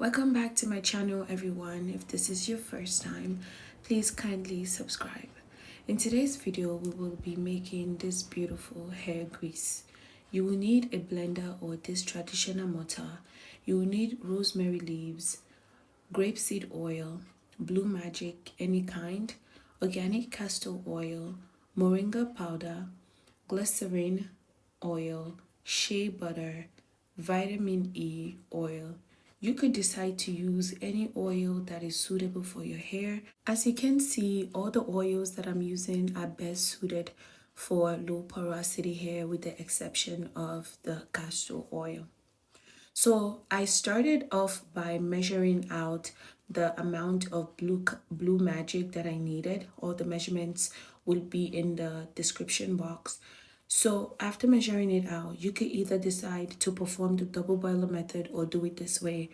Welcome back to my channel, everyone. If this is your first time, please kindly subscribe. In today's video, we will be making this beautiful hair grease. You will need a blender or this traditional mortar. You will need rosemary leaves, grapeseed oil, blue magic, any kind, organic castor oil, moringa powder, glycerin oil, shea butter, vitamin E oil. You could decide to use any oil that is suitable for your hair. As you can see, all the oils that I'm using are best suited for low porosity hair with the exception of the castor oil. So I started off by measuring out the amount of blue magic that I needed. All the measurements will be in the description box. So after measuring it out, you could either decide to perform the double boiler method or do it this way.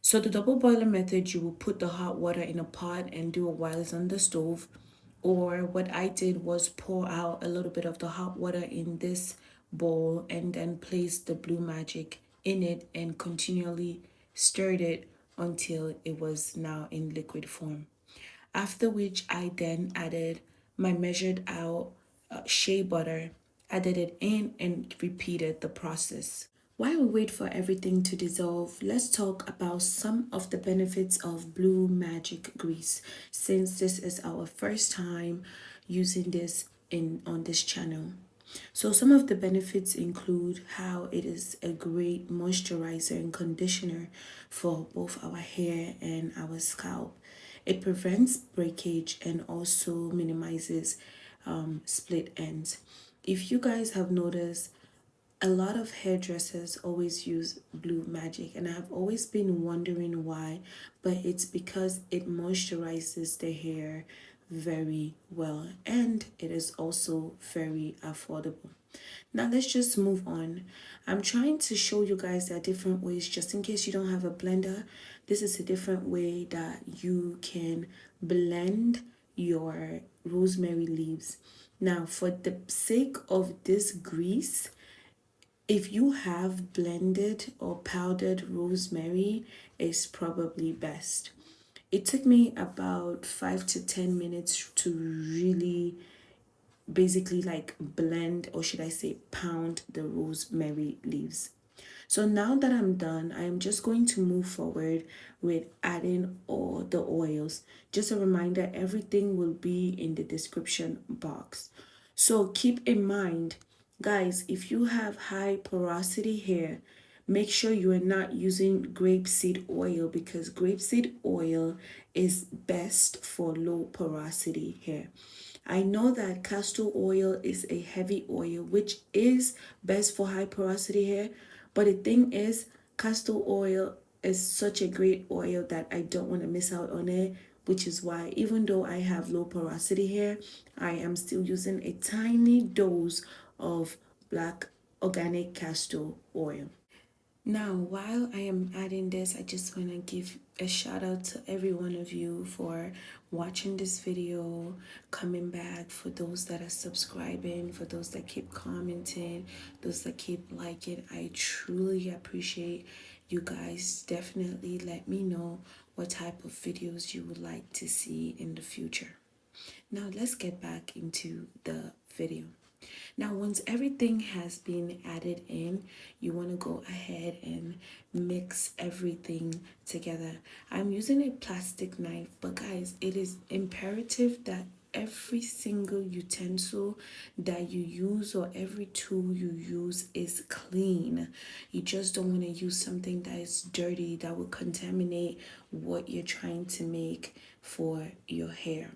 So the double boiler method, you will put the hot water in a pot and do it while it's on the stove. Or what I did was pour out a little bit of the hot water in this bowl and then place the blue magic in it and continually stirred it until it was now in liquid form. After which I then added my measured out shea butter, added it in and repeated the process. While we wait for everything to dissolve, let's talk about some of the benefits of Blue Magic Grease, since this is our first time using this on this channel. So some of the benefits include how it is a great moisturizer and conditioner for both our hair and our scalp. It prevents breakage and also minimizes split ends. If you guys have noticed, a lot of hairdressers always use blue magic, and I've always been wondering why, but it's because it moisturizes the hair very well and it is also very affordable. Now let's just move on. I'm trying to show you guys there are different ways, just in case you don't have a blender. This is a different way that you can blend your rosemary leaves. Now, for the sake of this grease, if you have blended or powdered rosemary, is probably best. It took me about 5 to 10 minutes to really basically like blend, or should I say pound, the rosemary leaves. So now that I'm done, I am just going to move forward with adding all the oils. Just a reminder, everything will be in the description box. So keep in mind, guys, if you have high porosity hair, make sure you are not using grapeseed oil, because grapeseed oil is best for low porosity hair. I know that castor oil is a heavy oil, which is best for high porosity hair, but the thing is, castor oil is such a great oil that I don't want to miss out on it, which is why even though I have low porosity hair, I am still using a tiny dose of black organic castor oil. Now, while I am adding this, I just want to give a shout out to every one of you for watching this video, coming back, for those that are subscribing, for those that keep commenting, those that keep liking. I truly appreciate you guys. Definitely let me know what type of videos you would like to see in the future. Now, let's get back into the video. Now, once everything has been added in, you want to go ahead and mix everything together. I'm using a plastic knife, but guys, it is imperative that every single utensil that you use or every tool you use is clean. You just don't want to use something that is dirty, that will contaminate what you're trying to make for your hair.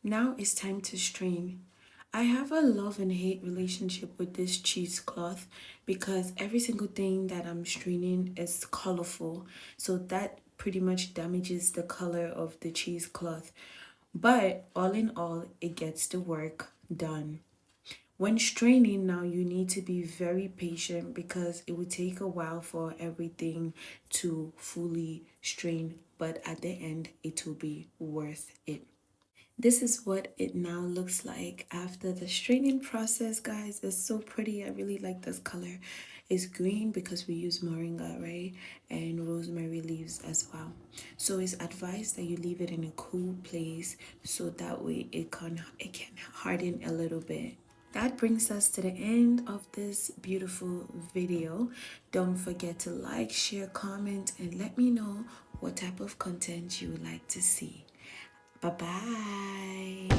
Now it's time to strain. I have a love and hate relationship with this cheesecloth because every single thing that I'm straining is colorful. So that pretty much damages the color of the cheesecloth. But all in all, it gets the work done. When straining now, you need to be very patient because it will take a while for everything to fully strain. But at the end, it will be worth it. This is what it now looks like after the straining process, guys. It's so pretty. I really like this color. It's green because we use moringa, right? And rosemary leaves as well. So it's advised that you leave it in a cool place so that way it can harden a little bit. That brings us to the end of this beautiful video. Don't forget to like, share, comment, and let me know what type of content you would like to see. Bye bye.